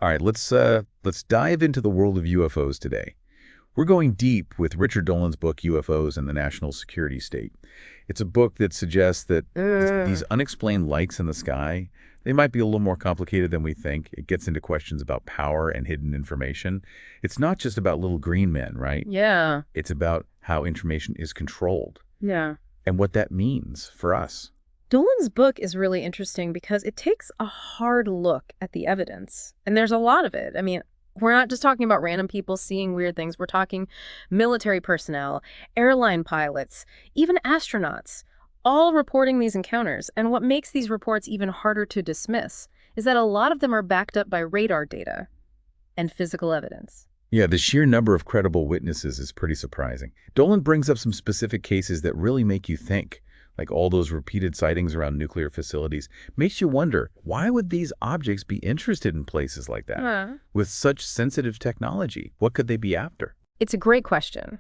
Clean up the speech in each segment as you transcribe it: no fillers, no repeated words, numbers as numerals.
All right, let's dive into the world of UFOs today. We're going deep with Richard Dolan's book UFOs and the National Security State. It's a book that suggests that these unexplained lights in the sky, they might be a little more complicated than we think. It gets into questions about power and hidden information. It's not just about little green men, right? Yeah, It's about how information is controlled yeah. and what that means for us. Dolan's book is really interesting because it takes a hard look at the evidence. And there's a lot of it. I mean, we're not just talking about random people seeing weird things. We're talking military personnel, airline pilots, even astronauts, all reporting these encounters. And what makes these reports even harder to dismiss is that a lot of them are backed up by radar data and physical evidence. Yeah, the sheer number of credible witnesses is pretty surprising. Dolan brings up some specific cases that really make you think, like all those repeated sightings around nuclear facilities. Makes you wonder, why would these objects be interested in places like that? With such sensitive technology, what could they be after? It's a great question.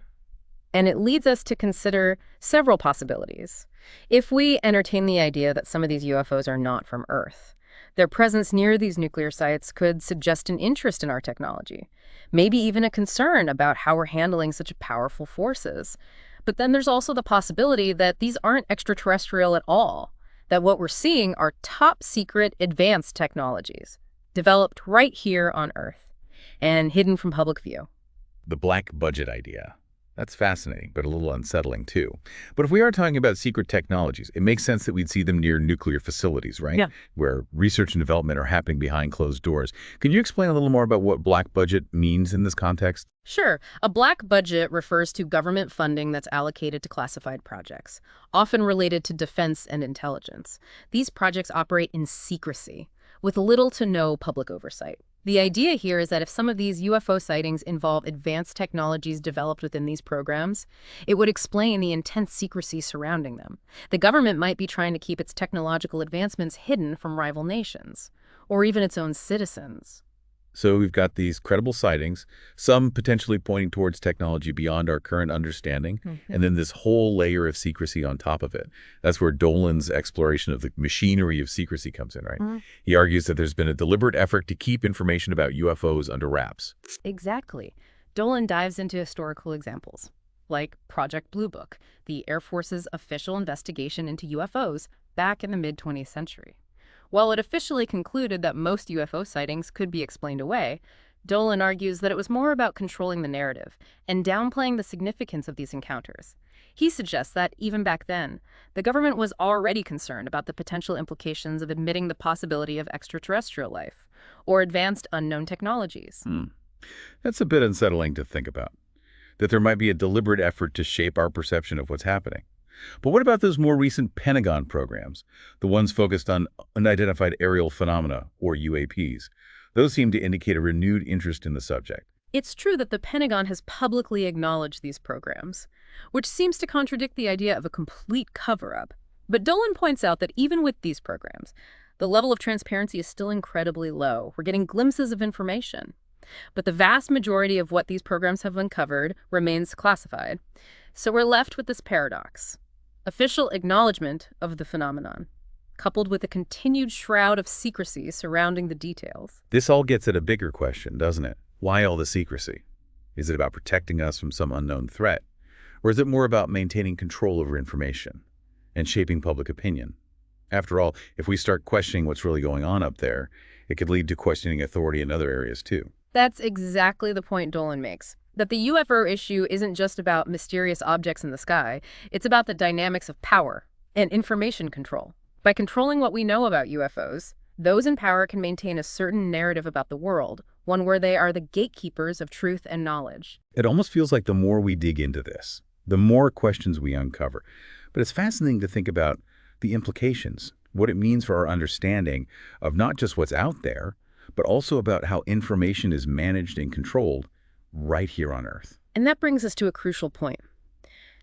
And it leads us to consider several possibilities. If we entertain the idea that some of these UFOs are not from Earth, their presence near these nuclear sites could suggest an interest in our technology, maybe even a concern about how we're handling such powerful forces. But then there's also the possibility that these aren't extraterrestrial at all, that what we're seeing are top secret advanced technologies developed right here on Earth and hidden from public view. The black budget idea. That's fascinating, but a little unsettling too. But if we are talking about secret technologies, it makes sense that we'd see them near nuclear facilities, right? Yeah. Where research and development are happening behind closed doors. Can you explain a little more about what black budget means in this context? Sure. A black budget refers to government funding that's allocated to classified projects, often related to defense and intelligence. These projects operate in secrecy, with little to no public oversight. The idea here is that if some of these UFO sightings involve advanced technologies developed within these programs, it would explain the intense secrecy surrounding them. The government might be trying to keep its technological advancements hidden from rival nations, or even its own citizens. So we've got these credible sightings, some potentially pointing towards technology beyond our current understanding, and then this whole layer of secrecy on top of it. That's where Dolan's exploration of the machinery of secrecy comes in, right? He argues that there's been a deliberate effort to keep information about UFOs under wraps. Exactly. Dolan dives into historical examples, like Project Blue Book, the Air Force's official investigation into UFOs back in the mid-20th century. While it officially concluded that most UFO sightings could be explained away, Dolan argues that it was more about controlling the narrative and downplaying the significance of these encounters. He suggests that, even back then, the government was already concerned about the potential implications of admitting the possibility of extraterrestrial life or advanced unknown technologies. That's a bit unsettling to think about, that there might be a deliberate effort to shape our perception of what's happening. But what about those more recent Pentagon programs, the ones focused on unidentified aerial phenomena, or UAPs? Those seem to indicate a renewed interest in the subject. It's true that the Pentagon has publicly acknowledged these programs, which seems to contradict the idea of a complete cover-up. But Dolan points out that even with these programs, the level of transparency is still incredibly low. We're getting glimpses of information. But the vast majority of what these programs have uncovered remains classified. So we're left with this paradox. Official acknowledgement of the phenomenon, coupled with a continued shroud of secrecy surrounding the details. This all gets at a bigger question, doesn't it? Why all the secrecy? Is it about protecting us from some unknown threat? Or is it more about maintaining control over information and shaping public opinion? After all, if we start questioning what's really going on up there, it could lead to questioning authority in other areas too. That's exactly the point Dolan makes. That the UFO issue isn't just about mysterious objects in the sky, it's about the dynamics of power and information control. By controlling what we know about UFOs, those in power can maintain a certain narrative about the world, one where they are the gatekeepers of truth and knowledge. It almost feels like the more we dig into this, the more questions we uncover. But it's fascinating to think about the implications, what it means for our understanding of not just what's out there, but also about how information is managed and controlled right here on Earth. And that brings us to a crucial point.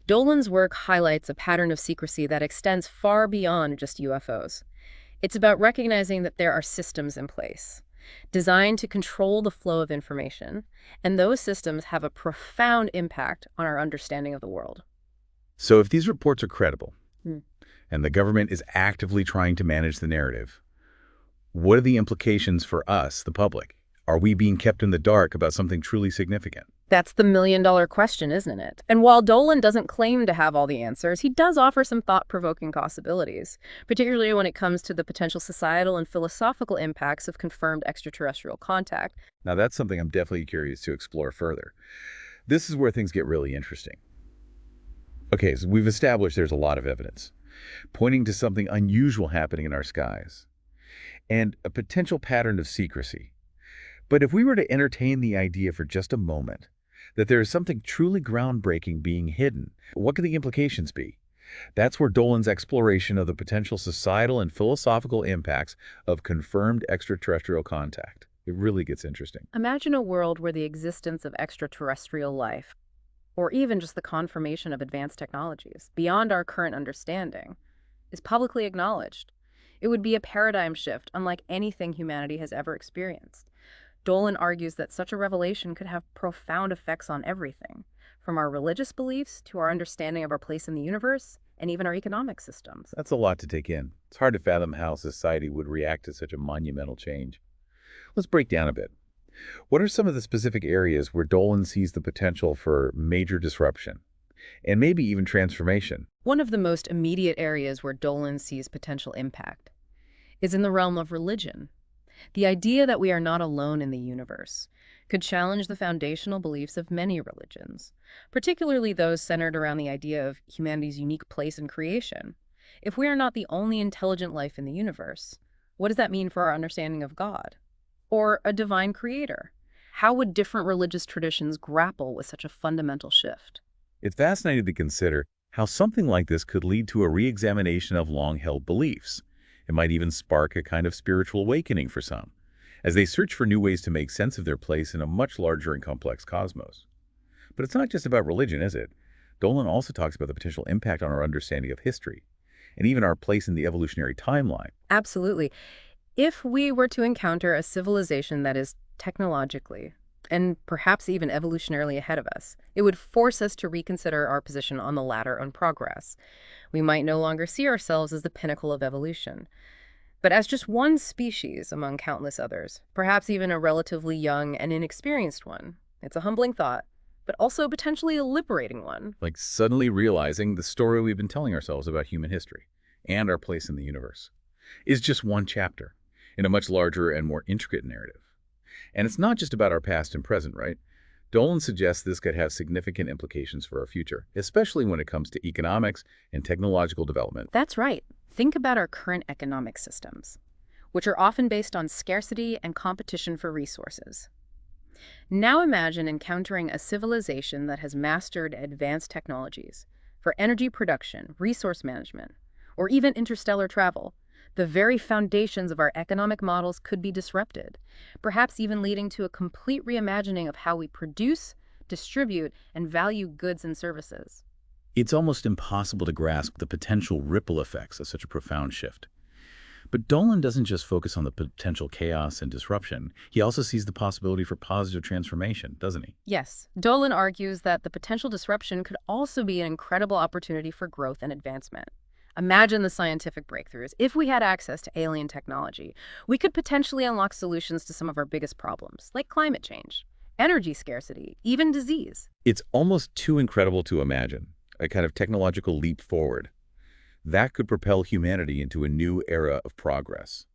Dolan's work highlights a pattern of secrecy that extends far beyond just UFOs. It's about recognizing that there are systems in place, designed to control the flow of information, and those systems have a profound impact on our understanding of the world. So if these reports are credible, and the government is actively trying to manage the narrative, what are the implications for us, the public? Are we being kept in the dark about something truly significant? That's the million-dollar question, isn't it? And while Dolan doesn't claim to have all the answers, he does offer some thought-provoking possibilities, particularly when it comes to the potential societal and philosophical impacts of confirmed extraterrestrial contact. Now, that's something I'm definitely curious to explore further. This is where things get really interesting. Okay, so we've established there's a lot of evidence pointing to something unusual happening in our skies and a potential pattern of secrecy. But if we were to entertain the idea for just a moment that there is something truly groundbreaking being hidden, what could the implications be? That's where Dolan's exploration of the potential societal and philosophical impacts of confirmed extraterrestrial contact. It really gets interesting. Imagine a world where the existence of extraterrestrial life, or even just the confirmation of advanced technologies beyond our current understanding, is publicly acknowledged. It would be a paradigm shift unlike anything humanity has ever experienced. Dolan argues that such a revelation could have profound effects on everything, from our religious beliefs to our understanding of our place in the universe and even our economic systems. That's a lot to take in. It's hard to fathom how society would react to such a monumental change. Let's break down a bit. What are some of the specific areas where Dolan sees the potential for major disruption and maybe even transformation? One of the most immediate areas where Dolan sees potential impact is in the realm of religion. The idea that we are not alone in the universe could challenge the foundational beliefs of many religions, particularly those centered around the idea of humanity's unique place in creation. If we are not the only intelligent life in the universe, what does that mean for our understanding of God? Or a divine creator? How would different religious traditions grapple with such a fundamental shift? It's fascinating to consider how something like this could lead to a re-examination of long-held beliefs. It might even spark a kind of spiritual awakening for some, as they search for new ways to make sense of their place in a much larger and complex cosmos. But it's not just about religion, is it? Dolan also talks about the potential impact on our understanding of history, and even our place in the evolutionary timeline. Absolutely. If we were to encounter a civilization that is technologically and perhaps even evolutionarily ahead of us, it would force us to reconsider our position on the ladder on progress. We might no longer see ourselves as the pinnacle of evolution, but as just one species among countless others, perhaps even a relatively young and inexperienced one. It's a humbling thought, but also potentially a liberating one. Like suddenly realizing the story we've been telling ourselves about human history and our place in the universe is just one chapter in a much larger and more intricate narrative. And it's not just about our past and present, right? Dolan suggests this could have significant implications for our future, especially when it comes to economics and technological development. That's right. Think about our current economic systems, which are often based on scarcity and competition for resources. Now imagine encountering a civilization that has mastered advanced technologies for energy production, resource management, or even interstellar travel. The very foundations of our economic models could be disrupted, perhaps even leading to a complete reimagining of how we produce, distribute, and value goods and services. It's almost impossible to grasp the potential ripple effects of such a profound shift. But Dolan doesn't just focus on the potential chaos and disruption. He also sees the possibility for positive transformation, doesn't he? Yes, Dolan argues that the potential disruption could also be an incredible opportunity for growth and advancement. Imagine the scientific breakthroughs. If we had access to alien technology, we could potentially unlock solutions to some of our biggest problems, like climate change, energy scarcity, even disease. It's almost too incredible to imagine, a kind of technological leap forward. That could propel humanity into a new era of progress.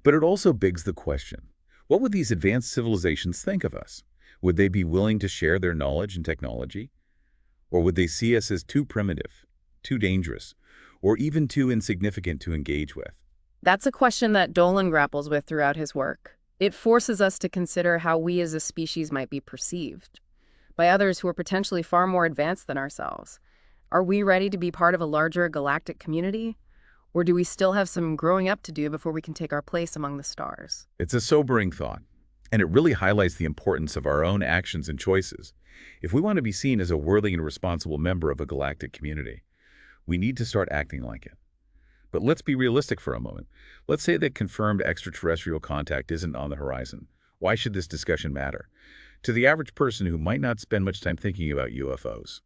But it also begs the question, what would these advanced civilizations think of us? Would they be willing to share their knowledge and technology? Or would they see us as too primitive, too dangerous, or even too insignificant to engage with? That's a question that Dolan grapples with throughout his work. It forces us to consider how we as a species might be perceived by others who are potentially far more advanced than ourselves. Are we ready to be part of a larger galactic community? Or do we still have some growing up to do before we can take our place among the stars? It's a sobering thought, and it really highlights the importance of our own actions and choices. If we want to be seen as a worthy and responsible member of a galactic community, we need to start acting like it. But let's be realistic for a moment. Let's say that confirmed extraterrestrial contact isn't on the horizon. Why should this discussion matter? To the average person who might not spend much time thinking about UFOs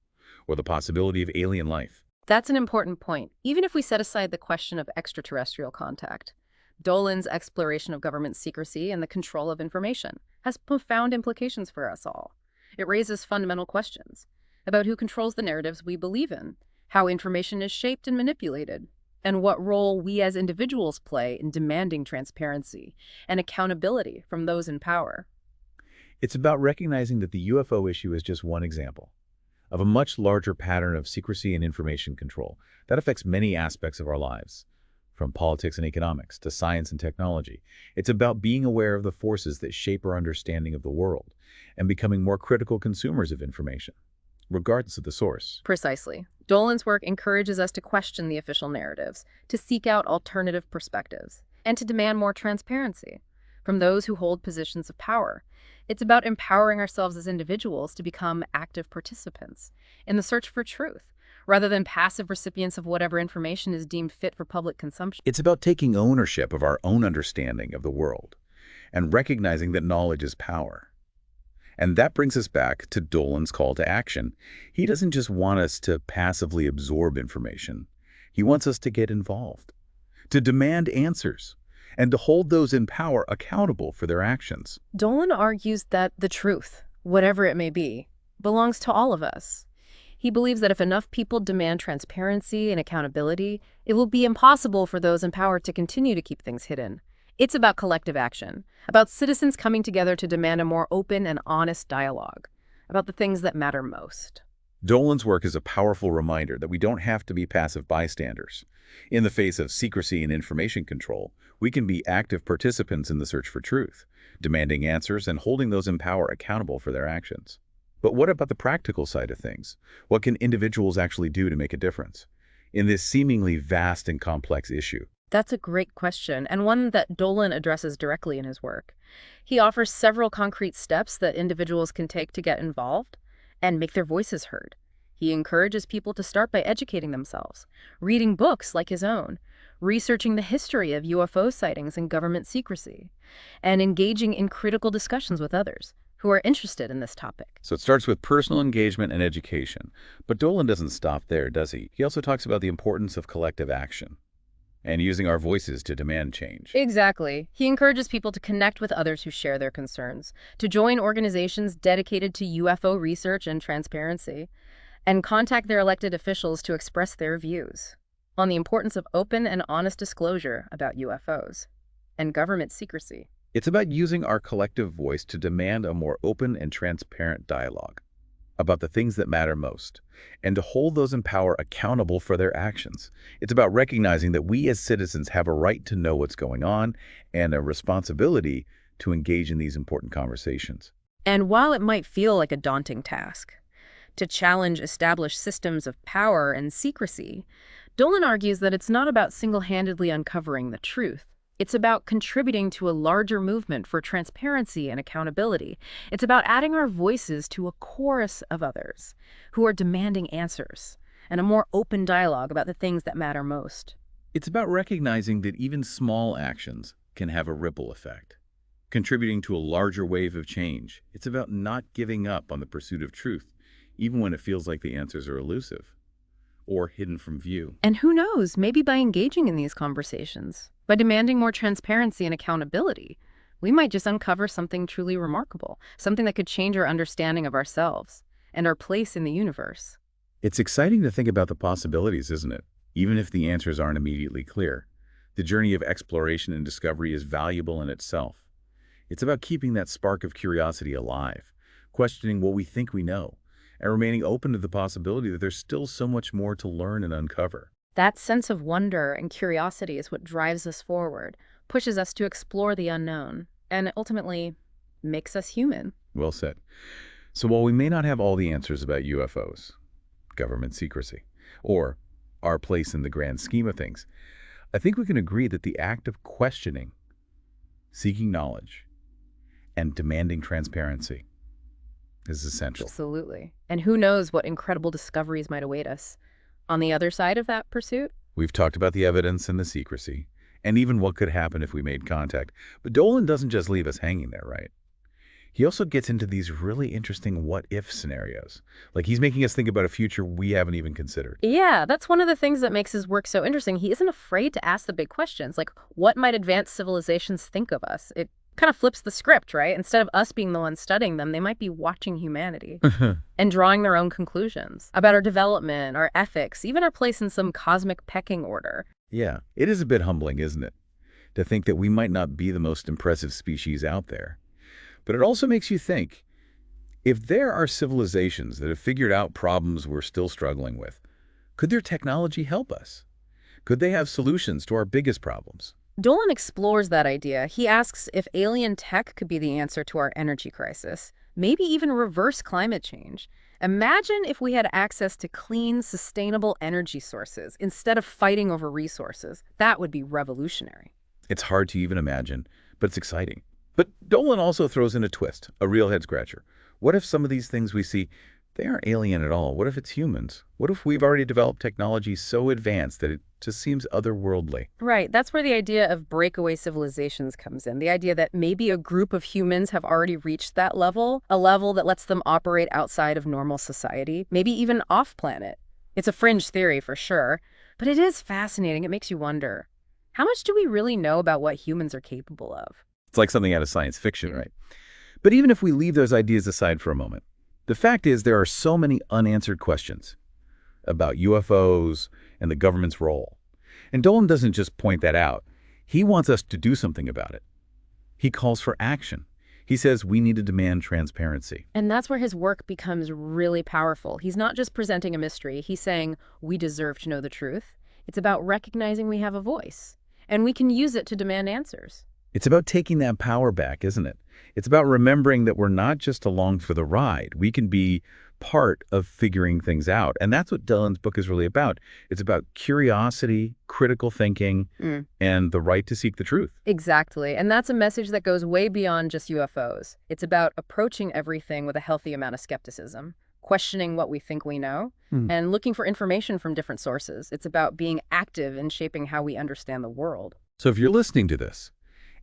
or the possibility of alien life. That's an important point. Even if we set aside the question of extraterrestrial contact, Dolan's exploration of government secrecy and the control of information has profound implications for us all. It raises fundamental questions about who controls the narratives we believe in, how information is shaped and manipulated, and what role we as individuals play in demanding transparency and accountability from those in power. It's about recognizing that the UFO issue is just one example of a much larger pattern of secrecy and information control that affects many aspects of our lives, from politics and economics to science and technology. It's about being aware of the forces that shape our understanding of the world and becoming more critical consumers of information, regardless of the source. Precisely. Dolan's work encourages us to question the official narratives, to seek out alternative perspectives, and to demand more transparency from those who hold positions of power. It's about empowering ourselves as individuals to become active participants in the search for truth, rather than passive recipients of whatever information is deemed fit for public consumption. It's about taking ownership of our own understanding of the world and recognizing that knowledge is power. And that brings us back to Dolan's call to action. He doesn't just want us to passively absorb information. He wants us to get involved, to demand answers, and to hold those in power accountable for their actions. Dolan argues that the truth, whatever it may be, belongs to all of us. He believes that if enough people demand transparency and accountability, it will be impossible for those in power to continue to keep things hidden. It's about collective action, about citizens coming together to demand a more open and honest dialogue about the things that matter most. Dolan's work is a powerful reminder that we don't have to be passive bystanders. In the face of secrecy and information control, we can be active participants in the search for truth, demanding answers and holding those in power accountable for their actions. But what about the practical side of things? What can individuals actually do to make a difference in this seemingly vast and complex issue? That's a great question, and one that Dolan addresses directly in his work. He offers several concrete steps that individuals can take to get involved and make their voices heard. He encourages people to start by educating themselves, reading books like his own, researching the history of UFO sightings and government secrecy, and engaging in critical discussions with others who are interested in this topic. So it starts with personal engagement and education. But Dolan doesn't stop there, does he? He also talks about the importance of collective action and using our voices to demand change. Exactly. He encourages people to connect with others who share their concerns, to join organizations dedicated to UFO research and transparency, and contact their elected officials to express their views on the importance of open and honest disclosure about UFOs and government secrecy. It's about using our collective voice to demand a more open and transparent dialogue about the things that matter most, and to hold those in power accountable for their actions. It's about recognizing that we as citizens have a right to know what's going on and a responsibility to engage in these important conversations. And while it might feel like a daunting task to challenge established systems of power and secrecy, Dolan argues that it's not about single-handedly uncovering the truth. It's about contributing to a larger movement for transparency and accountability. It's about adding our voices to a chorus of others who are demanding answers and a more open dialogue about the things that matter most. It's about recognizing that even small actions can have a ripple effect, contributing to a larger wave of change. It's about not giving up on the pursuit of truth, even when it feels like the answers are elusive or hidden from view. And who knows, maybe by engaging in these conversations, by demanding more transparency and accountability, we might just uncover something truly remarkable, something that could change our understanding of ourselves and our place in the universe. It's exciting to think about the possibilities, isn't it? Even if the answers aren't immediately clear. The journey of exploration and discovery is valuable in itself. It's about keeping that spark of curiosity alive, questioning what we think we know, and remaining open to the possibility that there's still so much more to learn and uncover. That sense of wonder and curiosity is what drives us forward, pushes us to explore the unknown, and ultimately makes us human. Well said. So while we may not have all the answers about UFOs, government secrecy, or our place in the grand scheme of things, I think we can agree that the act of questioning, seeking knowledge, and demanding transparency is essential. Absolutely. And who knows what incredible discoveries might await us on the other side of that pursuit? We've talked about the evidence and the secrecy, and even what could happen if we made contact. But Dolan doesn't just leave us hanging there, right? He also gets into these really interesting what-if scenarios. Like he's making us think about a future we haven't even considered. Yeah, that's one of the things that makes his work so interesting. He isn't afraid to ask the big questions, like what might advanced civilizations think of us? It kind of flips the script, right? Instead of us being the ones studying them, they might be watching humanity and drawing their own conclusions about our development, our ethics, even our place in some cosmic pecking order. Yeah, it is a bit humbling, isn't it? To think that we might not be the most impressive species out there. But it also makes you think, if there are civilizations that have figured out problems we're still struggling with, could their technology help us? Could they have solutions to our biggest problems? Dolan explores that idea. He asks if alien tech could be the answer to our energy crisis, maybe even reverse climate change. Imagine if we had access to clean, sustainable energy sources instead of fighting over resources. That would be revolutionary. It's hard to even imagine, but it's exciting. But Dolan also throws in a twist, a real head-scratcher. What if some of these things we see, they aren't alien at all? What if it's humans? What if we've already developed technology so advanced that it just seems otherworldly? Right, that's where the idea of breakaway civilizations comes in. The idea that maybe a group of humans have already reached that level, a level that lets them operate outside of normal society, maybe even off-planet. It's a fringe theory for sure, but it is fascinating. It makes you wonder, how much do we really know about what humans are capable of? It's like something out of science fiction, right? But even if we leave those ideas aside for a moment, the fact is there are so many unanswered questions about UFOs and the government's role. And Dolan doesn't just point that out. He wants us to do something about it. He calls for action. He says we need to demand transparency. And that's where his work becomes really powerful. He's not just presenting a mystery. He's saying we deserve to know the truth. It's about recognizing we have a voice, and we can use it to demand answers. It's about taking that power back, isn't it? It's about remembering that we're not just along for the ride. We can be part of figuring things out. And that's what Dolan's book is really about. It's about curiosity, critical thinking, and the right to seek the truth. Exactly. And that's a message that goes way beyond just UFOs. It's about approaching everything with a healthy amount of skepticism, questioning what we think we know, and looking for information from different sources. It's about being active in shaping how we understand the world. So if you're listening to this,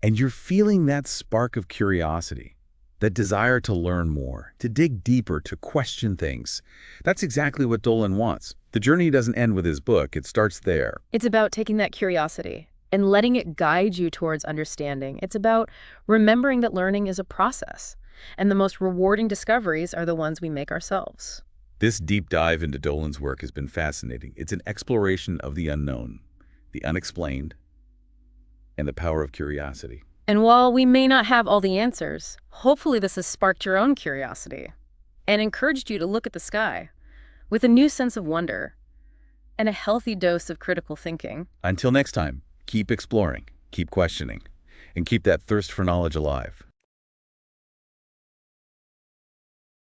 and you're feeling that spark of curiosity, that desire to learn more, to dig deeper, to question things, that's exactly what Dolan wants. The journey doesn't end with his book. It starts there. It's about taking that curiosity and letting it guide you towards understanding. It's about remembering that learning is a process, and the most rewarding discoveries are the ones we make ourselves. This deep dive into Dolan's work has been fascinating. It's an exploration of the unknown, the unexplained, and the power of curiosity. And while we may not have all the answers, hopefully this has sparked your own curiosity and encouraged you to look at the sky with a new sense of wonder and a healthy dose of critical thinking. Until next time, keep exploring, keep questioning, and keep that thirst for knowledge alive.